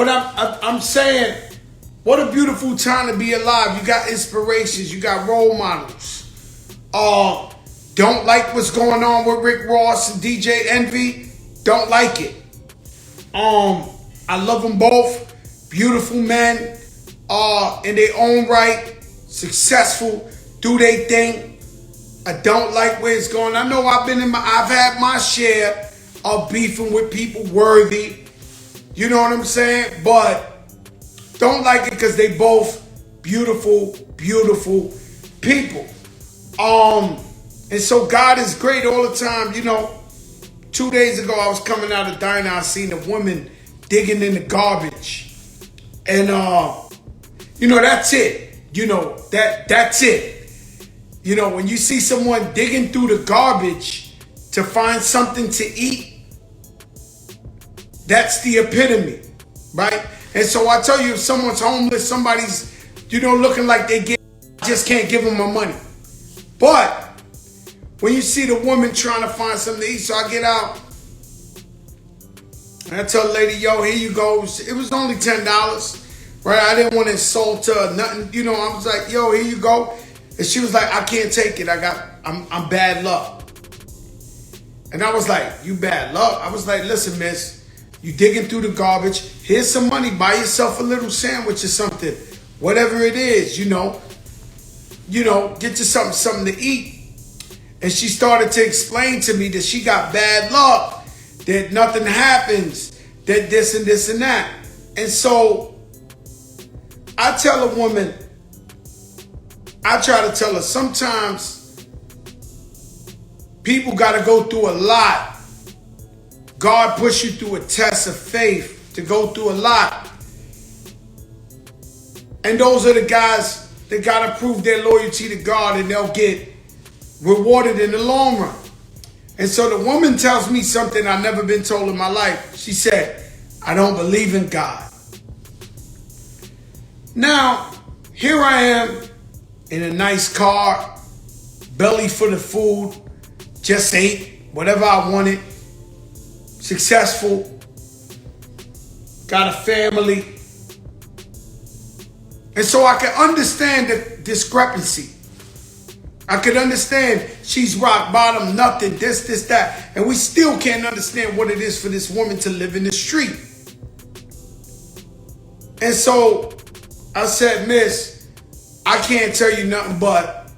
But I'm saying, what a beautiful time to be alive. You got inspirations. You got role models. Don't like what's going on with Rick Ross and DJ Envy. Don't like it. I love them both. Beautiful men. In their own right. Successful. Do their thing. I don't like where it's going. I know I've had my share of beefing with people worthy. You know what I'm saying? But don't like it because they both beautiful, beautiful people. And so God is great all the time. You know, 2 days ago I was coming out of diner. I seen a woman digging in the garbage. And you know, that's it. You know, that's it. You know, when you see someone digging through the garbage to find something to eat, that's the epitome, right? And so I tell you, if someone's homeless, somebody's, you know, looking like just can't give them my money. But when you see the woman trying to find something to eat, so I get out and I tell the lady, yo, here you go. It was only $10, right? I didn't want to insult her or nothing. You know, I was like, yo, here you go. And she was like, I can't take it. I'm bad luck. And I was like, you bad luck? I was like, listen, miss, you digging through the garbage. Here's some money. Buy yourself a little sandwich or something. Whatever it is, you know, get you something to eat. And she started to explain to me that she got bad luck, that nothing happens, that this and this and that. And so I tell a woman, I try to tell her, sometimes people got to go through a lot. God puts you through a test of faith to go through a lot. And those are the guys that got to prove their loyalty to God, and they'll get rewarded in the long run. And so the woman tells me something I've never been told in my life. She said, I don't believe in God. Now, here I am in a nice car, belly full of food, just ate whatever I wanted, successful, got a family. And so I can understand the discrepancy. I could understand she's rock bottom, nothing, this, that. And we still can't understand what it is for this woman to live in the street. And so I said, miss, I can't tell you nothing but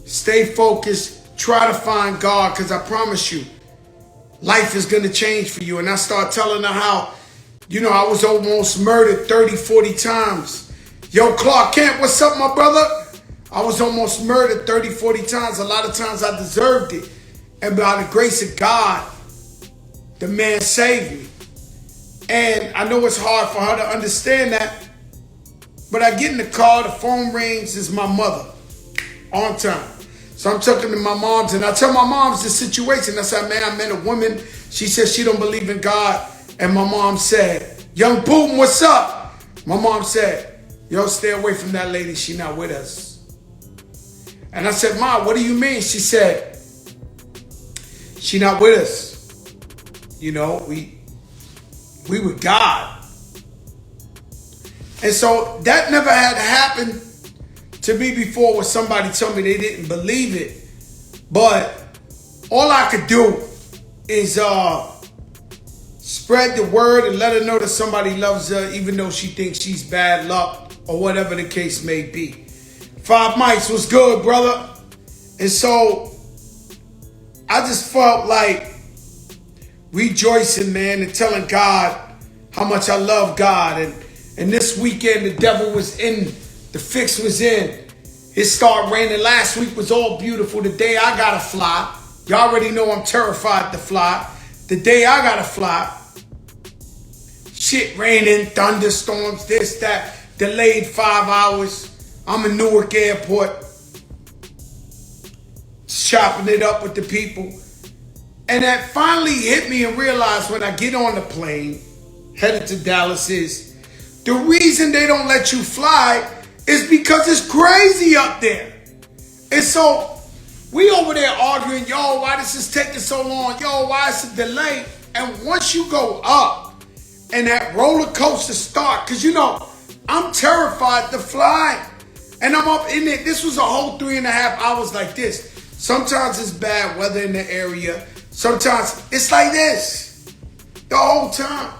stay focused, try to find God, because I promise you, life is going to change for you. And I start telling her how, you know, I was almost murdered 30, 40 times. Yo, Clark Kent, what's up, my brother? I was almost murdered 30, 40 times. A lot of times I deserved it. And by the grace of God, the man saved me. And I know it's hard for her to understand that. But I get in the car, the phone rings, it's my mother. On time. So I'm talking to my mom's, and I tell my mom's the situation. I said, man, I met a woman. She said she don't believe in God. And my mom said, young Putin, what's up? My mom said, yo, stay away from that lady. She not with us. And I said, Ma, what do you mean? She said, she not with us. You know, we with God. And so that never had happened to me before where somebody told me they didn't believe it. But all I could do is spread the word and let her know that somebody loves her, even though she thinks she's bad luck or whatever the case may be. 5 Mics was good, brother. And so I just felt like rejoicing, man, and telling God how much I love God. And this weekend, the devil was in, the fix was in. It started raining. Last week was all beautiful. The day I gotta fly, you already know I'm terrified to fly. The day I gotta fly, shit raining, thunderstorms, this, that, delayed 5 hours. I'm in Newark Airport, chopping it up with the people. And that finally hit me and realized when I get on the plane, headed to Dallas, is the reason they don't let you fly is because it's crazy up there. And so we over there arguing, yo, why this is taking so long? Yo, why is it delayed? And once you go up and that roller coaster start. Because, you know, I'm terrified to fly. And I'm up in it. This was a whole 3.5 hours like this. Sometimes it's bad weather in the area. Sometimes it's like this the whole time.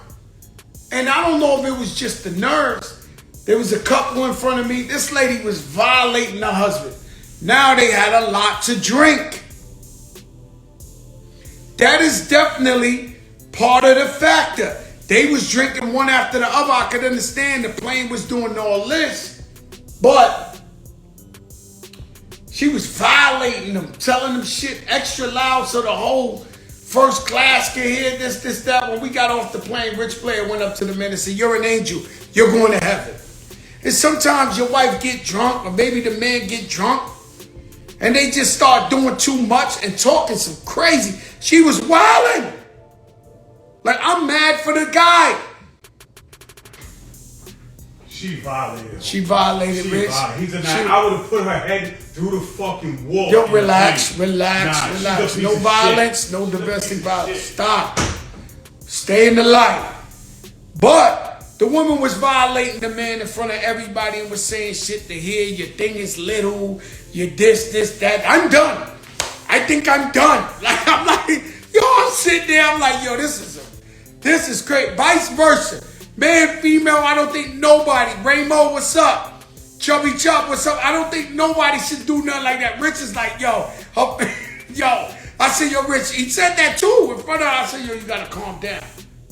And I don't know if it was just the nerves. There was a couple in front of me. This lady was violating her husband. Now they had a lot to drink. That is definitely part of the factor. They was drinking one after the other. I could understand the plane was doing all this. But she was violating them, telling them shit extra loud so the whole first class can hear this, that. When we got off the plane, Rich Player went up to the man and said, "You're an angel. You're going to heaven." And sometimes your wife get drunk, or maybe the man get drunk, and they just start doing too much and talking some crazy. She was wilding. Like, I'm mad for the guy. She violated. She violated, Rich. He's a nine. I would have put her head through the fucking wall. Yo, relax. No violence, no domestic violence. Stop. Stay in the light. But the woman was violating the man in front of everybody and was saying shit to hear. Your thing is little. You this, that. I'm done. I think I'm done. Like, I'm like, yo, I'm sitting there. I'm like, yo, this is great. Vice versa. Man, female, I don't think nobody. Raymo, what's up? Chubby Chop, what's up? I don't think nobody should do nothing like that. Rich is like, yo. I said, yo, Rich, he said that too. In front of her, I said, yo, you gotta calm down.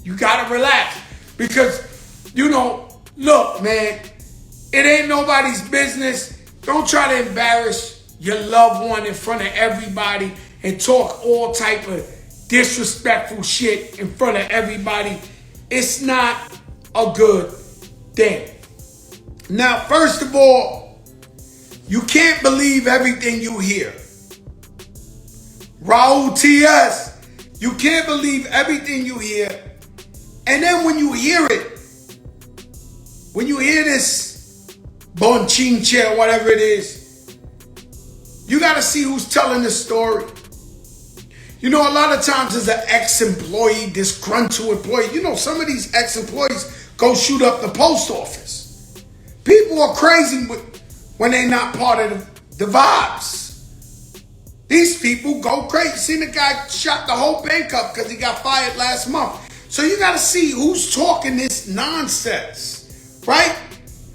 You gotta relax. Because, you know, look, man, it ain't nobody's business. Don't try to embarrass your loved one in front of everybody and talk all type of disrespectful shit in front of everybody. It's not a good thing. Now, first of all, you can't believe everything you hear. Raul T.S., you can't believe everything you hear. And then when you hear it, when you hear this bonchinche, whatever it is, you got to see who's telling the story. You know, a lot of times there's an ex-employee, disgruntled employee. You know, some of these ex-employees go shoot up the post office. People are crazy when they're not part of the vibes. These people go crazy. Seen the guy shot the whole bank up because he got fired last month. So you got to see who's talking this nonsense, right?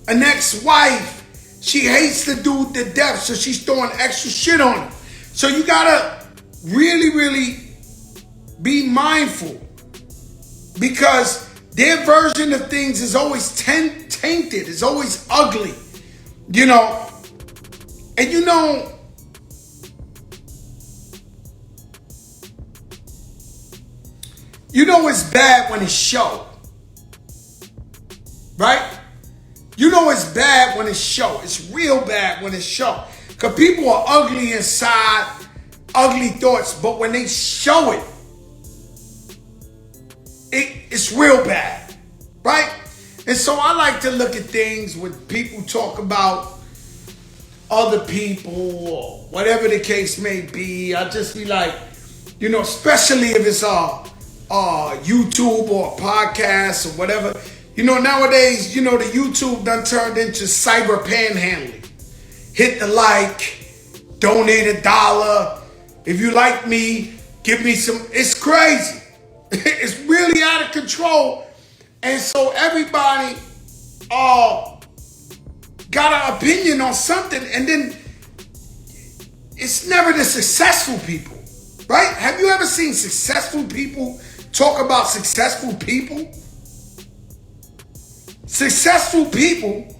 An ex-wife, she hates the dude to death, so she's throwing extra shit on him. So you got to really, really be mindful, because their version of things is always tainted, is always ugly, you know. And you know, it's bad when it's show, right? You know it's bad when it's show. It's real bad when it's show. Because people are ugly inside, ugly thoughts, but when they show it, it's real bad, right? And so I like to look at things when people talk about other people or whatever the case may be. I just be like, you know, especially if it's YouTube or a podcast or whatever. You know, nowadays, you know, the YouTube done turned into cyber panhandling. Hit the like, donate $1. If you like me, give me some. It's crazy. It's really out of control. And so everybody got an opinion on something, and then it's never the successful people, right? Have you ever seen successful people talk about successful people? Successful people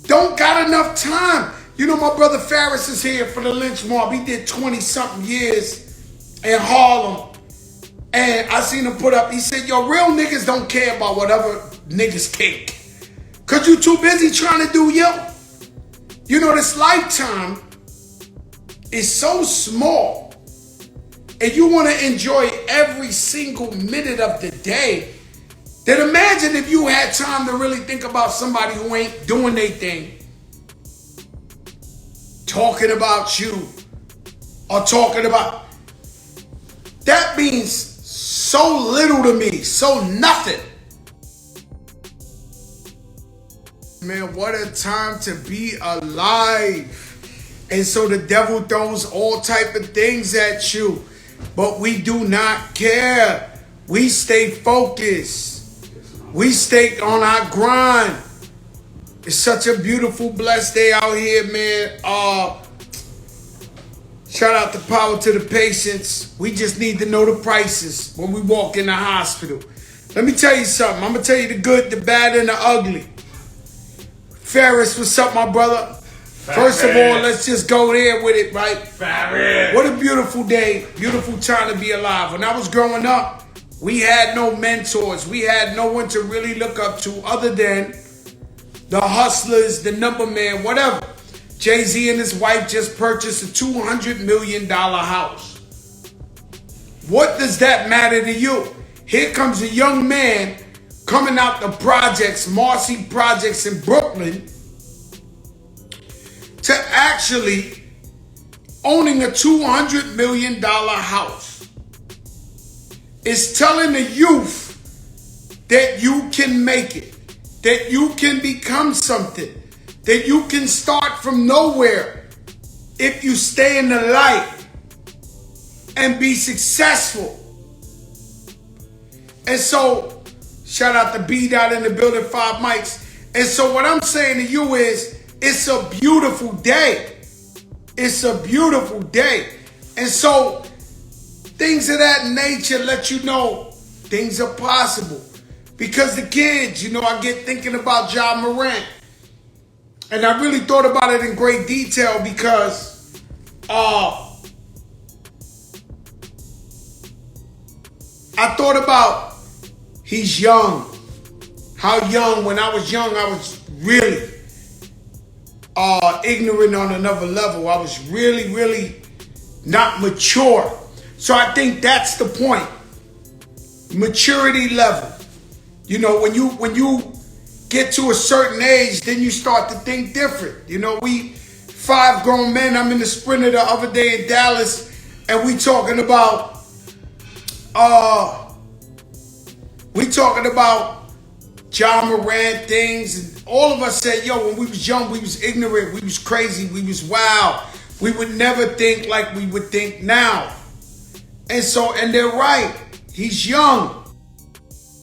don't got enough time. You know, my brother Farris is here for the lynch mob. He did 20-something years in Harlem. And I seen him put up, he said, yo, real niggas don't care about whatever niggas think. Because you too busy trying to do you. You know, this lifetime is so small. And you want to enjoy every single minute of the day. Then imagine if you had time to really think about somebody who ain't doing their thing, talking about you, or talking about. That means so little to me, so nothing. Man, what a time to be alive. And so the devil throws all type of things at you, but we do not care. We stay focused. We stay on our grind. It's such a beautiful, blessed day out here, man. Shout out the power to the patients. We just need to know the prices when we walk in the hospital. Let me tell you something. I'm going to tell you the good, the bad, and the ugly. Ferris, what's up, my brother? First of all, let's just go there with it, right? Ferris. What a beautiful day, beautiful time to be alive. When I was growing up, we had no mentors. We had no one to really look up to other than the hustlers, the number man, whatever. Jay-Z and his wife just purchased a $200 million house. What does that matter to you? Here comes a young man coming out the projects, Marcy Projects in Brooklyn, to actually owning a $200 million house. It's telling the youth that you can make it, that you can become something, that you can start from nowhere if you stay in the light and be successful. And so, shout out to B Dot in the building, 5 mics. And so what I'm saying to you is, it's a beautiful day. It's a beautiful day. And so, things of that nature let you know things are possible. Because the kids, I get thinking about Ja Morant. And I really thought about it in great detail because I thought about he's young. How young? When I was young, I was really ignorant on another level. I was really, really not mature. So I think that's the point. Maturity level. When you get to a certain age, then you start to think different. We 5 grown men. I'm in the Sprinter the other day in Dallas, and we talking about Ja Morant things, and all of us said, yo, when we was young, we was ignorant, we was crazy, we was wild. We would never think like we would think now. And they're right. He's young.